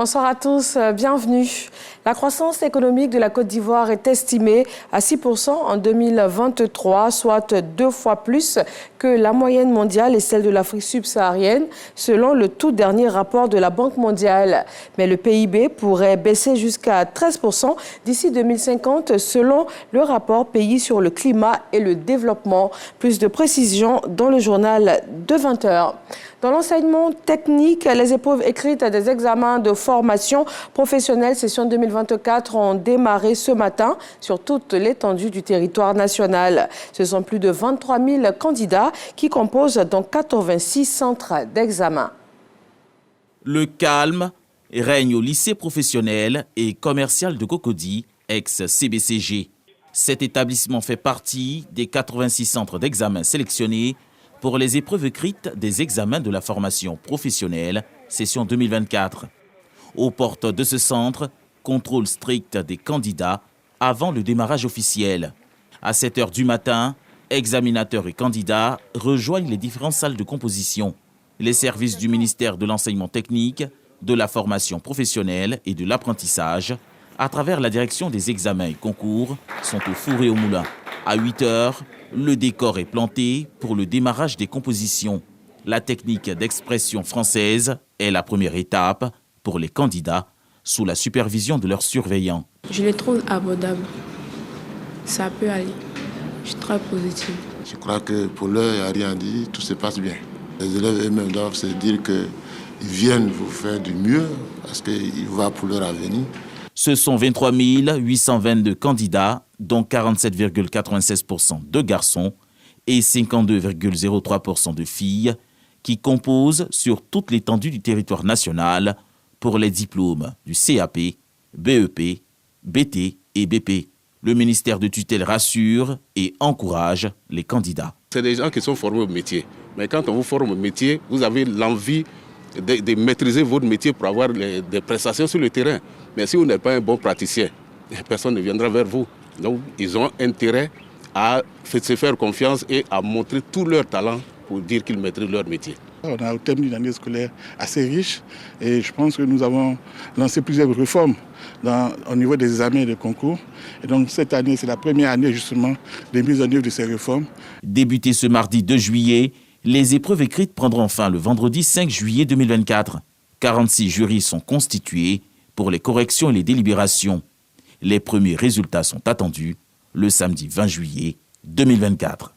Bonsoir à tous, bienvenue. La croissance économique de la Côte d'Ivoire est estimée à 6% en 2023, soit 2 fois plus que la moyenne mondiale et celle de l'Afrique subsaharienne, selon le tout dernier rapport de la Banque mondiale. Mais le PIB pourrait baisser jusqu'à 13% d'ici 2050, selon le rapport Pays sur le climat et le développement. Plus de précisions dans le journal de 20 h. Dans l'enseignement technique, les épreuves écrites des examens de formation professionnelle session 2024 ont démarré ce matin sur toute l'étendue du territoire national. Ce sont plus de 23 000 candidats qui composent dans 86 centres d'examen. Le calme règne au lycée professionnel et commercial de Cocody, ex-CBCG. Cet établissement fait partie des 86 centres d'examen sélectionnés pour les épreuves écrites des examens de la formation professionnelle, session 2024. Aux portes de ce centre, contrôle strict des candidats avant le démarrage officiel. À 7 h du matin, examinateurs et candidats rejoignent les différentes salles de composition. Les services du ministère de l'enseignement technique, de la formation professionnelle et de l'apprentissage, à travers la direction des examens et concours, sont au four et au moulin. À 8 h, le décor est planté pour le démarrage des compositions. La technique d'expression française est la première étape pour les candidats sous la supervision de leurs surveillants. Je les trouve abordables. Ça peut aller. Je suis très positive. Je crois que pour l'heure, il n'y a rien à dire, tout se passe bien. Les élèves eux-mêmes doivent se dire qu'ils viennent vous faire du mieux parce qu'ils voient pour leur avenir. Ce sont 23 822 candidats, dont 47,96% de garçons et 52,03% de filles, qui composent sur toute l'étendue du territoire national pour les diplômes du CAP, BEP, BT et BP. Le ministère de tutelle rassure et encourage les candidats. C'est des gens qui sont formés au métier. Mais quand on vous forme au métier, vous avez l'envie de maîtriser votre métier pour avoir des prestations sur le terrain. Mais si vous n'êtes pas un bon praticien, personne ne viendra vers vous. Donc, ils ont intérêt à se faire confiance et à montrer tout leur talent pour dire qu'ils maîtrisent leur métier. On a au thème d'une année scolaire assez riche et je pense que nous avons lancé plusieurs réformes au niveau des examens et des concours. Et donc cette année, c'est la première année justement de mise en œuvre de ces réformes. Débuté ce mardi 2 juillet, les épreuves écrites prendront fin le vendredi 5 juillet 2024. 46 jurys sont constitués pour les corrections et les délibérations. Les premiers résultats sont attendus le samedi 20 juillet 2024.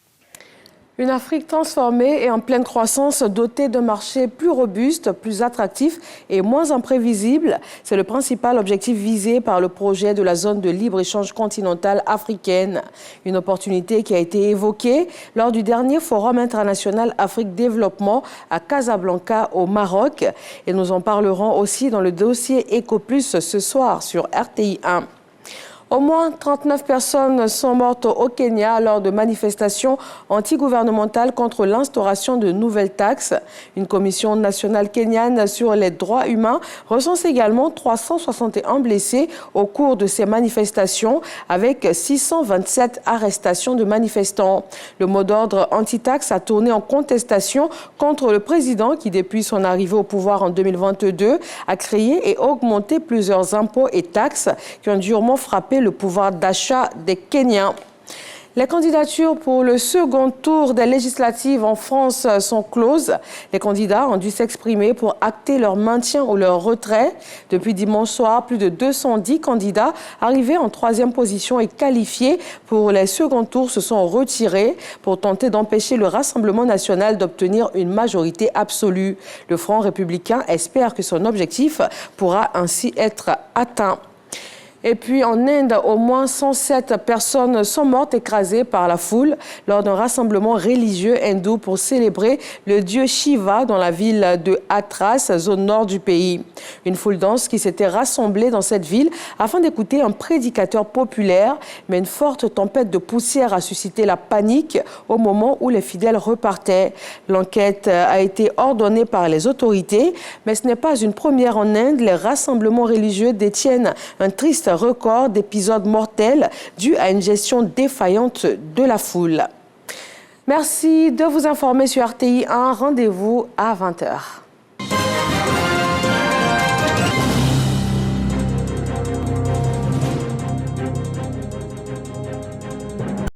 Une Afrique transformée et en pleine croissance, dotée d'un marché plus robuste, plus attractif et moins imprévisible, c'est le principal objectif visé par le projet de la zone de libre-échange continentale africaine. Une opportunité qui a été évoquée lors du dernier Forum international Afrique Développement à Casablanca au Maroc. Et nous en parlerons aussi dans le dossier EcoPlus ce soir sur RTI 1. Au moins 39 personnes sont mortes au Kenya lors de manifestations antigouvernementales contre l'instauration de nouvelles taxes. Une commission nationale kenyane sur les droits humains recense également 361 blessés au cours de ces manifestations, avec 627 arrestations de manifestants. Le mot d'ordre anti-taxe a tourné en contestation contre le président qui, depuis son arrivée au pouvoir en 2022, a créé et augmenté plusieurs impôts et taxes qui ont durement frappé le pouvoir d'achat des Kenyans. Les candidatures pour le second tour des législatives en France sont closes. Les candidats ont dû s'exprimer pour acter leur maintien ou leur retrait. Depuis dimanche soir, plus de 210 candidats arrivés en 3e position et qualifiés pour les seconds tours se sont retirés pour tenter d'empêcher le Rassemblement national d'obtenir une majorité absolue. Le Front républicain espère que son objectif pourra ainsi être atteint. Et puis en Inde, au moins 107 personnes sont mortes écrasées par la foule lors d'un rassemblement religieux hindou pour célébrer le dieu Shiva dans la ville de Hathras, zone nord du pays. Une foule dense qui s'était rassemblée dans cette ville afin d'écouter un prédicateur populaire, mais une forte tempête de poussière a suscité la panique au moment où les fidèles repartaient. L'enquête a été ordonnée par les autorités, mais ce n'est pas une première en Inde. Les rassemblements religieux détiennent un triste record d'épisodes mortels dus à une gestion défaillante de la foule. Merci de vous informer sur RTI 1. Rendez-vous à 20 h.